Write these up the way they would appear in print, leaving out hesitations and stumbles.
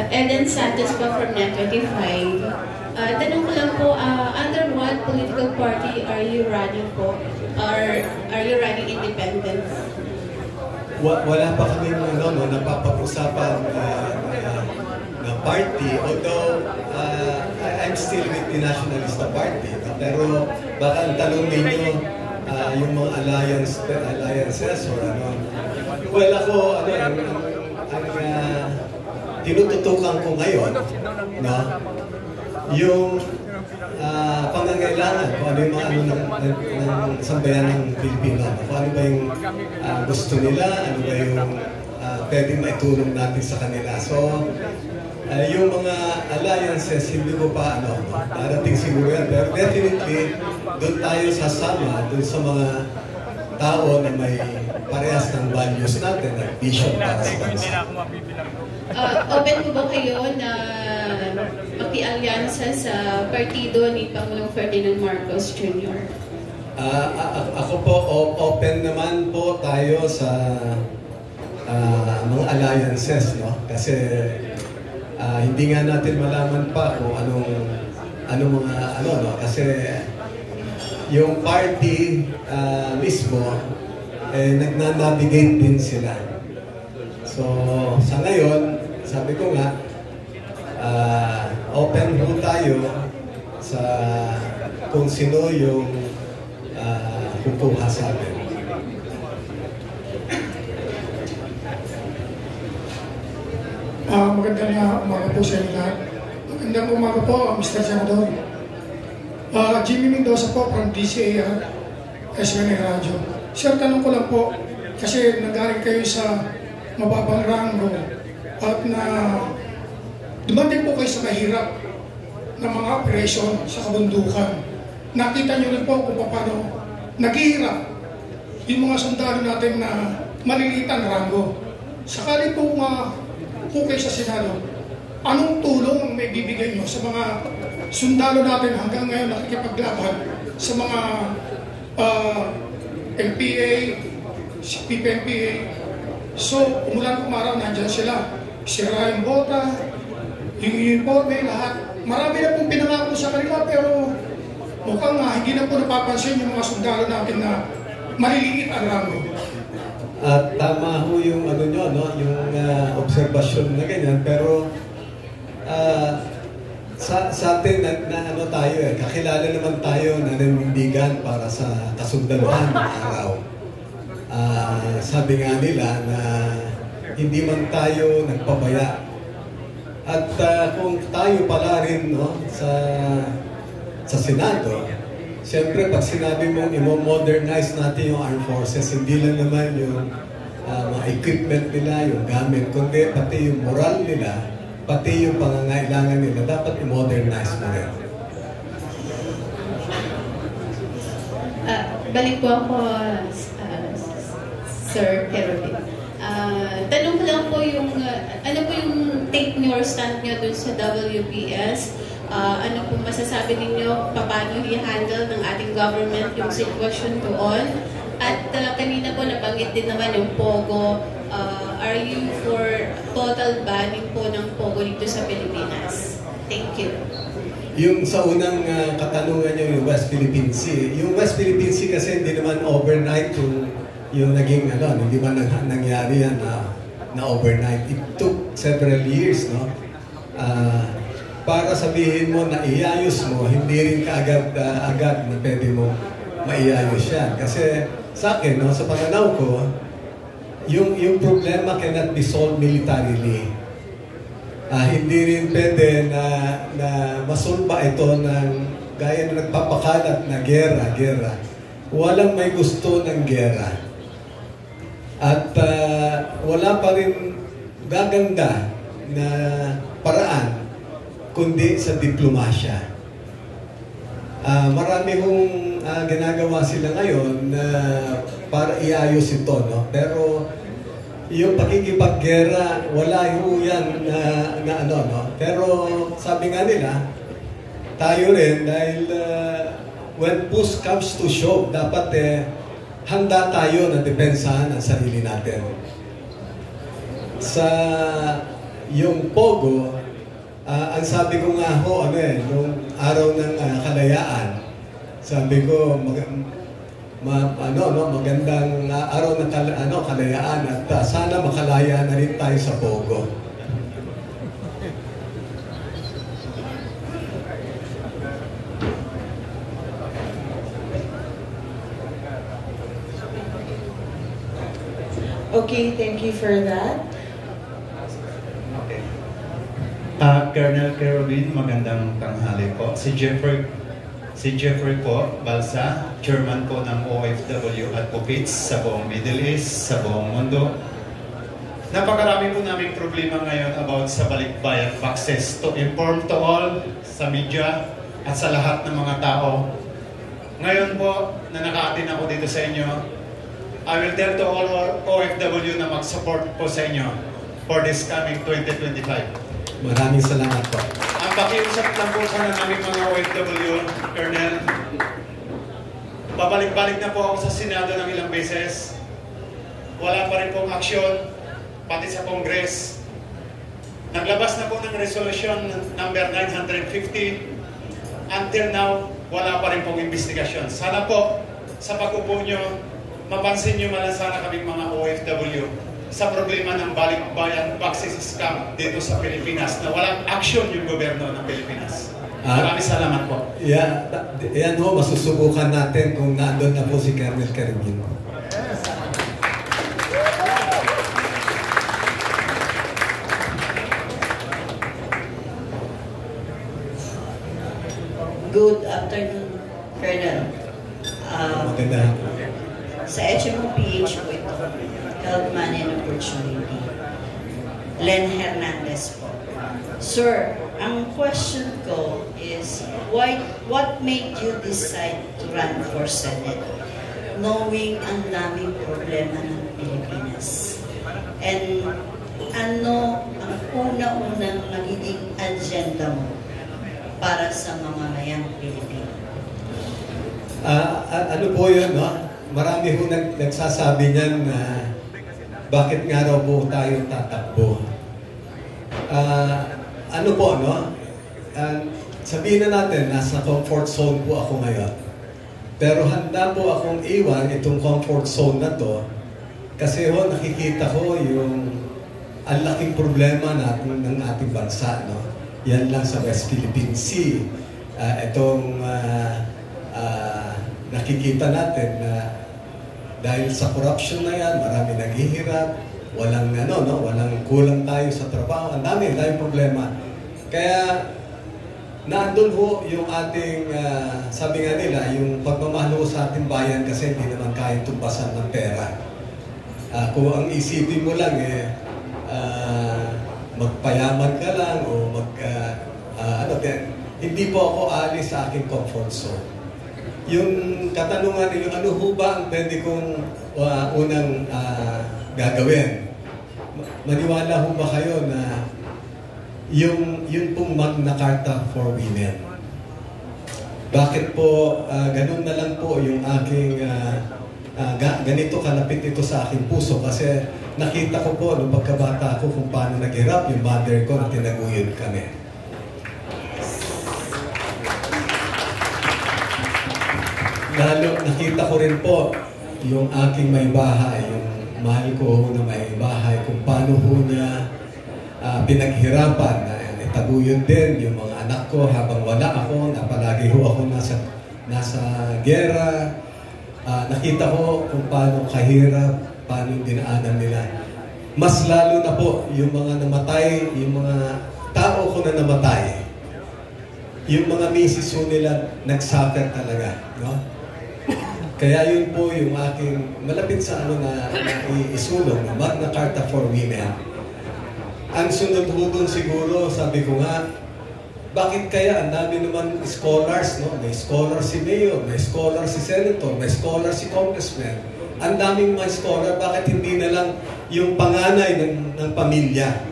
Eden Santos po from Net25. Tanong ko lang po, under what political party are you running po? Or are you running independent? Wala pa kami napapag-usapan na party, although I'm still with the Nationalista Party. Pero baka ang tanong ninyo, yung mga alliances or ano. Well, ako, ang tinututukan ko ngayon, no, yung pangangailangan, kung ano yung mga ng sambayan ng Pilipino, kung ano ba yung gusto nila, ano ba yung pwedeng maitulong natin sa kanila. So, yung mga alliances, hindi ko pa darating siguro yan. Pero definitely, doon tayo sasama, doon sa mga tao na may parehas ng values natin, at vision para sa bansa. Open po ba kayo na maki-alyansa sa partido ni Pangulong Ferdinand Marcos Jr.? Ako po, open naman po tayo sa mga alliances, no? Kasi hindi nga natin malaman pa kung anong mga no? Kasi yung party mismo, nagna-navigate din sila. So, sa ngayon, sabi ko nga, open po tayo sa kung sino yung kukuha sa atin. Magandang umaga po sa inyo lahat. Magandang umaga po, Mr. Senador. Jimmy Mendoza po from DCAR, SNA Radio. Sir, tanong ko lang po, kasi nagaling kayo sa mababang rango at na dumating po kayo sa mahirap na mga operasyon sa kabundukan. Nakita nyo rin po kung paano naghihirap yung mga sundalo natin na maliliit ang rango. Sakali po po kayo sa Senado, anong tulong ang may bibigay nyo sa mga sundalo natin hanggang ngayon nakikipaglaban sa mga NPA, PPNPA? So, umulan umaraw, nandyan sila. Sira yung bota, yung uniforme, lahat. Marami na pong pinangako sa kanila, pero mukhang hindi na po napapansin yung mga sundalo natin na maliliit ang rango. At tama ho yung nyo, no? Yung obserbasyon na ganyan, pero sa atin na tayo kakilala naman tayo na nanindigan para sa kasundaluhan ng araw. Sabi nga nila na hindi man tayo nagpabaya. At kung tayo pala rin, no, sa Senado, siyempre pag sinabi mong i-modernize natin yung armed forces, hindi lang naman yung mga equipment nila, yung gamit, kundi pati yung moral nila, pati yung pangangailangan nila, dapat i-modernize mo rin. Balik po ako, Sir Kerwin. Tanong ko lang po yung, ano po yung take nyo or stand nyo dun sa WPS? Ano po masasabi ninyo, paano i-handle ng ating government yung sitwasyon doon? At kanina po nabanggit din naman yung POGO. Are you for total banning po ng POGO dito sa Pilipinas? Thank you. Yung sa unang katanungan nyo, yung West Philippine Sea. Yung West Philippine Sea kasi hindi naman overnight yung naging hindi man nangyari yan na overnight. It took several years, no? Para sabihin mo na iayos mo, hindi rin agad na pwede mo maiayos yan. Kasi sa akin, no, sa pananaw ko, yung problema cannot be solved militarily. Hindi rin pwede na masolba ito ng gaya na nagpapakalat na gera. Walang may gusto ng gera. At wala pa rin gaganda na paraan kundi sa diplomasya. Marami hong ginagawa sila ngayon na para iayos ito, no? Pero yung pakikipaggera, wala ho yan na no? Pero sabi nga nila, tayo rin, dahil when push comes to shove, dapat handa tayo na depensahan ang sarili natin. yung Pogo, ang sabi ko nga ho, nung araw ng kalayaan, sabi ko, magandang araw ng kalayaan at sana makalaya na rin tayo sa Pogo. Okay, thank you for that. Colonel Kerwin, magandang tanghali po. Si Jeffrey po, Balsa, Chairman po ng OFW Advocates sa buong Middle East, sa buong mundo. Napakarami po naming problema ngayon about sa balikbayan boxes to inform to all, sa media, at sa lahat ng mga tao. Ngayon po, na naka-attend ako dito sa inyo, I will tell to all OFW na mag-support po sa inyo for this coming 2025. Maraming salamat po. Ang pakiusap lang po sana namin mga OFW, Colonel, babalik-balik na po ako sa Senado ng ilang beses. Wala pa rin pong aksyon, pati sa Congress. Naglabas na po ng resolution number 950. Until now, wala pa rin pong investigasyon. Sana po, sa pag-upo nyo, mapansin nyo man sana kaming mga OFW sa problema ng balikbayan boxes scam dito sa Pilipinas na walang action yung gobyerno ng Pilipinas. Maraming salamat po. Yan ho, masusubukan natin kung nandun na po si Colonel Kerwin. Good afternoon, Colonel. Maganda. Sa HMOPH po ito, Health Money and Opportunity. Len Hernandez po. Sir, ang question ko is, what made you decide to run for Senate knowing ang daming problema ng Pilipinas? And ano ang una-unang magiging agenda mo para sa mga mayang Pilipino? Ano po yun, no? Marami ho nagsasabi niyan na bakit nga raw po tayo tatakbo. Ano po, no? Sabihin na natin, nasa comfort zone po ako ngayon. Pero handa po akong iwan itong comfort zone na to kasi ho, nakikita ko yung ang laking problema natin ng ating bansa, no? Yan lang sa West Philippine Sea. Nakikita natin na dahil sa corruption na yan, marami naghihirap, walang kulang tayo sa trabaho, ang daming problema. Kaya nandun ho yung ating, sabi nga nila, yung pagmamahal ho sa ating bayan kasi hindi naman kaya tumpasan ng pera. Kung ang isipin mo lang magpayaman ka lang o hindi po ako alis sa aking comfort zone. Yung katanungan ninyo, ano ho ba ang pwede kong unang gagawin? Maniwala ho ba kayo na yung pong Magna Carta for Women? Bakit po ganun na lang po yung aking ganito kalapit ito sa aking puso? Kasi nakita ko po nung pagkabata ko kung paano naghirap yung mother ko na tinaguyod kami. Lalo nakita ko rin po yung aking may bahay, yung mahal ko na may bahay, kung paano po niya pinaghirapan na itaguyod din yung mga anak ko habang wala ako, na palagi ho ako nasa gera. Nakita ko kung paano kahirap, paano yung dinaanan nila. Mas lalo na po yung mga namatay, yung mga tao ko na namatay, yung mga misis ho nila nagsuffer talaga, no? Kaya yun po yung aking malapit sa na isulong, Magna Carta for Women. Ang sunod ho dun siguro, sabi ko nga, bakit kaya ang dami naman scholars, no? May scholar si Mayor, may scholar si Senator, may scholar si Congressman. Ang daming mga scholar, bakit hindi na lang yung panganay ng pamilya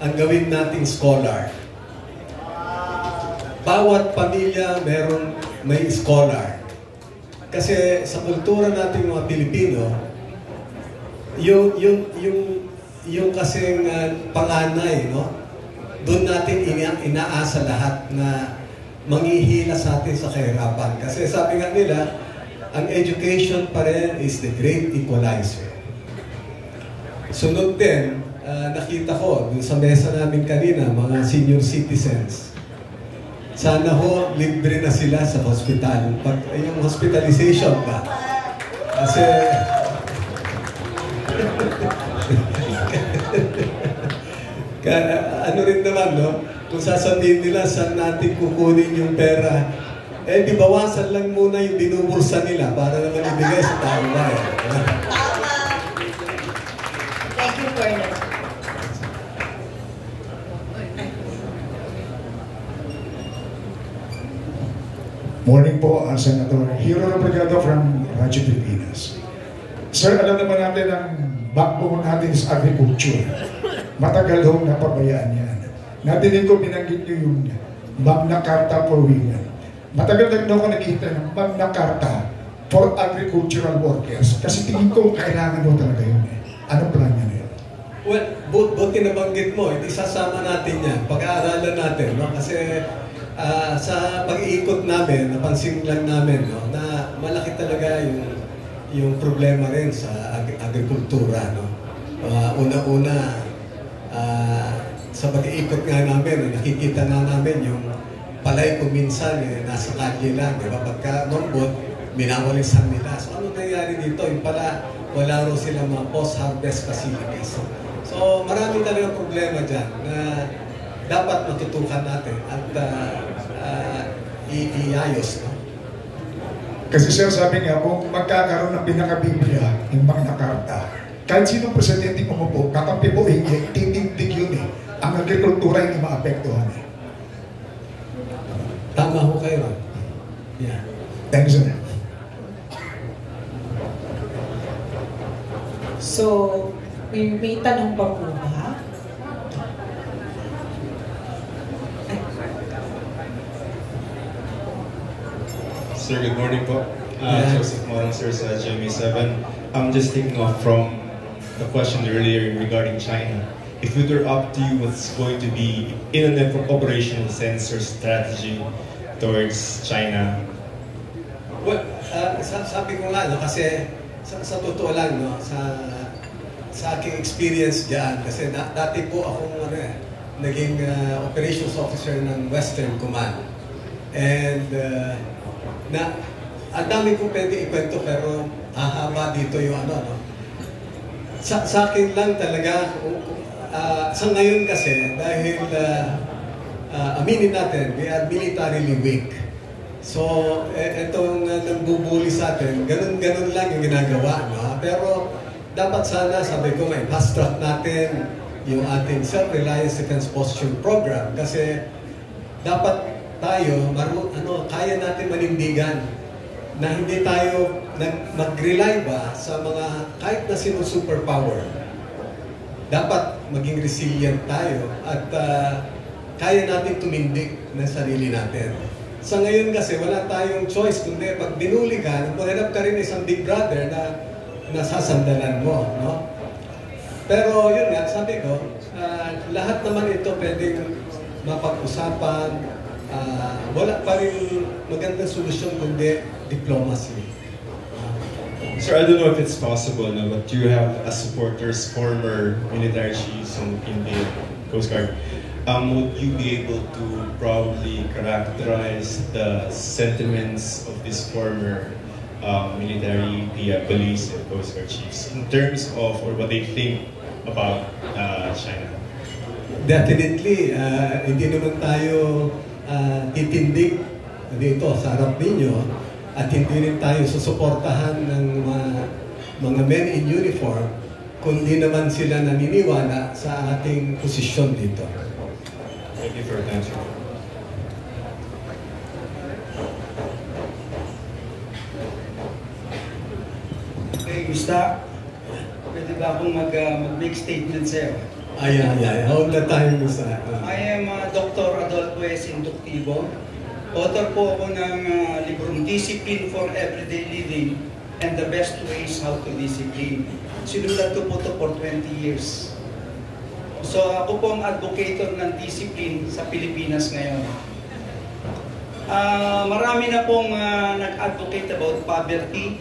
ang gawin nating scholar? Bawat pamilya may scholar. Kasi sa kultura nating mga Pilipino, yung kasing panganay, no? doon natin inaasa lahat na manghihila sa atin sa kahirapan. Kasi sabi nga nila, ang education pa rin is the great equalizer. Sunod din, nakita ko dun sa mesa namin kanina, mga senior citizens, sana ho, libre na sila sa hospital. Yung hospitalization ba? Kasi ano rin naman, no? Kung sasabihin nila saan natin kukunin yung pera, di bawasan lang muna yung binubulsa nila para naman ibigay sa tao bayan. Tama! Thank you, Colonel. Morning po, Senator Hero Brigado from Radyo Pilipinas. Sir, alam naman natin ang backbone natin is agriculture. Matagal hong napabayaan yan. Natinig ko binanggit nyo yung Magna Carta for Women. Matagal na ako nakita ng Magna Carta for agricultural workers. Kasi tingin ko kailangan mo talaga yun. Anong plan niya na yun? Well, buti nabanggit mo, hindi sasama natin yan. Pag-aaralan natin, no? Kasi sa pag-iikot namin, napansin lang namin, no, na malaki talaga yung problema rin sa agrikultura, no. Una-una, sa pag-iikot nga namin, nakikita na namin yung palay ko minsan nasa kalye lang, di ba? Pagka mambot, minawalisan nila. So ano nangyari dito? Yung pala, wala rin sila mga post-harvest facilities. So marami talagang problema dyan na dapat matutukan natin at iayos. No? Kasi sir, sabi nga, kung magkakaroon ng pinaka-Biblia, yung Magna Carta, kahit sinong presidente umupo, kakampi po, titindig yun eh. Ang agrikultura hindi maapektuhan eh. Tama ho kayo. Yeah. Thank you, sir. So, may tanong pa po ba? Sir, good morning po. Joseph Morang, sir, sa GMA7. I'm just thinking of from the question earlier regarding China. If it were up to you, what's going to be in an operational sense or strategy towards China? Well, sabi ko nga, no, kasi sa totoo lang, no, sa aking experience diyan, kasi dati po akong naging operations officer ng Western Command. And ang dami kong pwede ikwento pero hahaba dito yung no. Sa akin lang talaga, sa ngayon kasi, dahil aminin natin, we are militarily weak. So, itong nagbubuli sa atin, ganun lang yung ginagawa. No? Pero, dapat sana, sabi ko nga, fast track natin yung ating Self-Reliance Defense Posture Program kasi dapat tayo, kaya natin manindigan na hindi tayo mag-rely ba sa mga kahit na sino superpower. Dapat maging resilient tayo at kaya natin tumindig ng sarili natin. Sa ngayon kasi wala tayong choice kundi pag binuli ka, maghanap ka rin isang big brother na nasasandalan mo. No? Pero yun nga, sabi ko, lahat naman ito pwedeng mapag-usapan. Wala pa rin magandang solusyon kundi diplomacy. Sir, I don't know if it's possible, no, but you have as supporters former military chiefs in the Coast Guard. Would you be able to probably characterize the sentiments of these former military police and Coast Guard chiefs in terms of or what they think about China? Definitely, hindi naman tayo titindig dito sa harap ninyo at hindi rin tayo susuportahan ng mga men in uniform kundi naman sila naniniwala sa ating posisyon dito. Thank you for your answer. Okay, Gusta, pwede ba akong mag-make statement sa'yo? Ay, hold the time, Gusta. I am Dr. Adolfo S. Inductivo. Author po ako ng librong Discipline for Everyday Living and the Best Ways How to Discipline. Sinulat ko po ito for 20 years. So ako po ang advocator ng discipline sa Pilipinas ngayon. Marami na pong nag-advocate about poverty,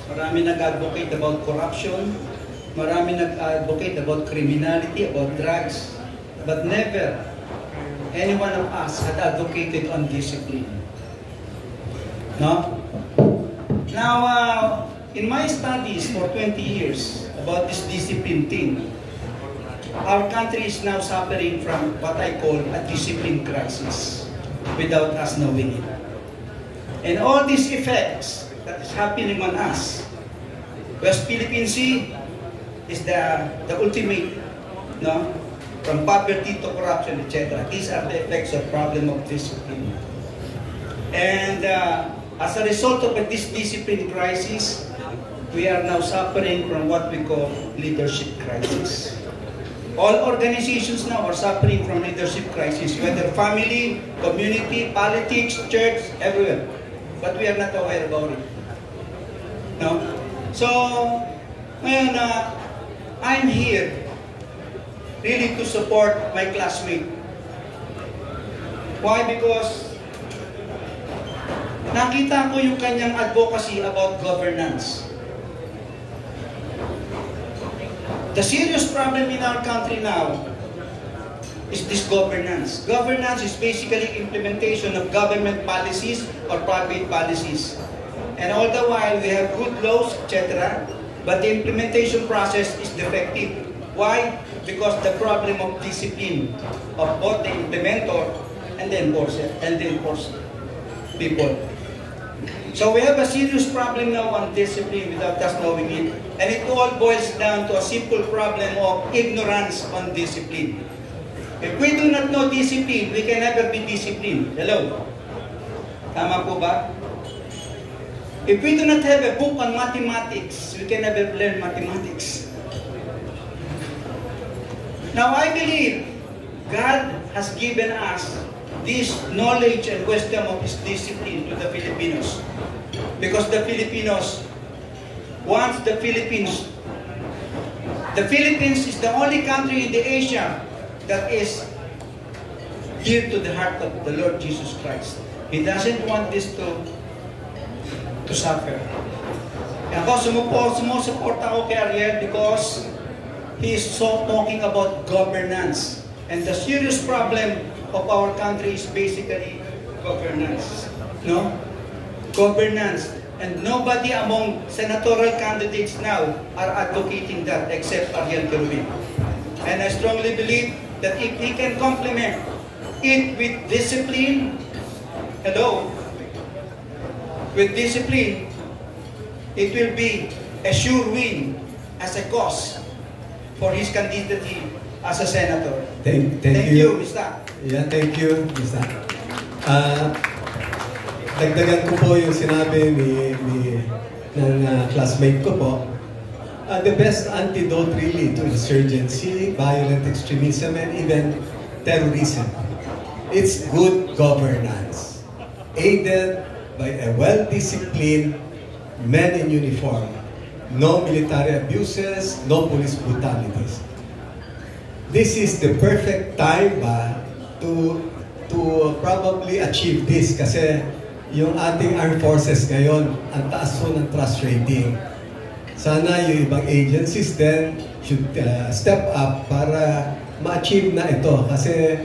marami nag-advocate about corruption, marami nag-advocate about criminality, about drugs, but never any one of us had advocated on discipline. No? Now, in my studies for 20 years about this discipline thing, our country is now suffering from what I call a discipline crisis without us knowing it. And all these effects that is happening on us, West Philippine Sea is the ultimate, no? From poverty to corruption, etc. These are the effects of problem of discipline. And as a result of this discipline crisis, we are now suffering from what we call leadership crisis. All organizations now are suffering from leadership crisis, whether family, community, politics, church, everywhere. But we are not aware about it. No? So, ngayon, I'm here really to support my classmate. Why? Because nakita ko yung kanyang advocacy about governance. The serious problem in our country now is this governance. Governance is basically implementation of government policies or private policies. And all the while we have good laws, etc., but the implementation process is defective. Why? Because the problem of discipline of both the implementer and the enforcer people. So we have a serious problem now on discipline without us knowing it. And it all boils down to a simple problem of ignorance on discipline. If we do not know discipline, we can never be disciplined. Hello? Tama po ba? If we do not have a book on mathematics, we can never learn mathematics. Now I believe God has given us this knowledge and wisdom of His discipline to the Filipinos. Because the Filipinos wants the Philippines. The Philippines is the only country in the Asia that is dear to the heart of the Lord Jesus Christ. He doesn't want this to suffer. And ako sumusuporta ako kay Ariel because he is so talking about governance. And the serious problem of our country is basically governance. No? Governance. And nobody among senatorial candidates now are advocating that except Ariel Kerubin. And I strongly believe that if he can complement it with discipline, with discipline, it will be a sure win as a cause for his candidacy as a senator. Thank you, Mr. Yeah, thank you, Mr. Dagdagan ko po yung sinabi ng classmate ko po. The best antidote really to insurgency, violent extremism, and even terrorism, it's good governance, aided by a well-disciplined men in uniform. No military abuses, no police brutalities. This is the perfect time to probably achieve this kasi yung ating armed forces ngayon, ang taas po ng trust rating. Sana yung ibang agencies then should step up para ma-achieve na ito. Kasi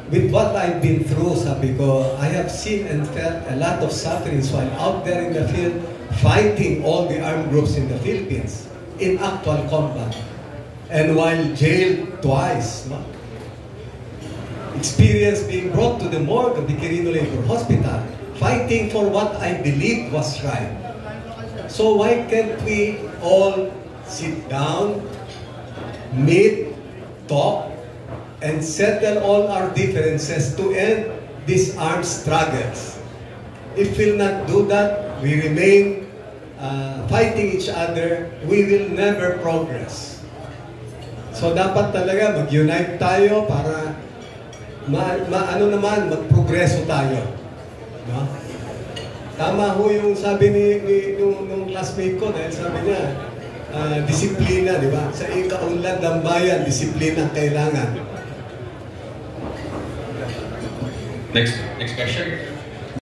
with what I've been through, sabi ko, I have seen and felt a lot of sufferings while out there in the field fighting all the armed groups in the Philippines in actual combat. And while jailed twice, no? Experience being brought to the morgue of the Quirino Labor Hospital, fighting for what I believed was right. So why can't we all sit down, meet, talk, and settle all our differences to end these armed struggles? If we'll not do that, we remain fighting each other, we will never progress. So dapat talaga mag-unite tayo para mag-progreso tayo. No? Tama ho yung sabi nung classmate ko dahil sabi niya, disiplina, di ba? Sa ikaunlad ng bayan, disiplina ang kailangan. Next question.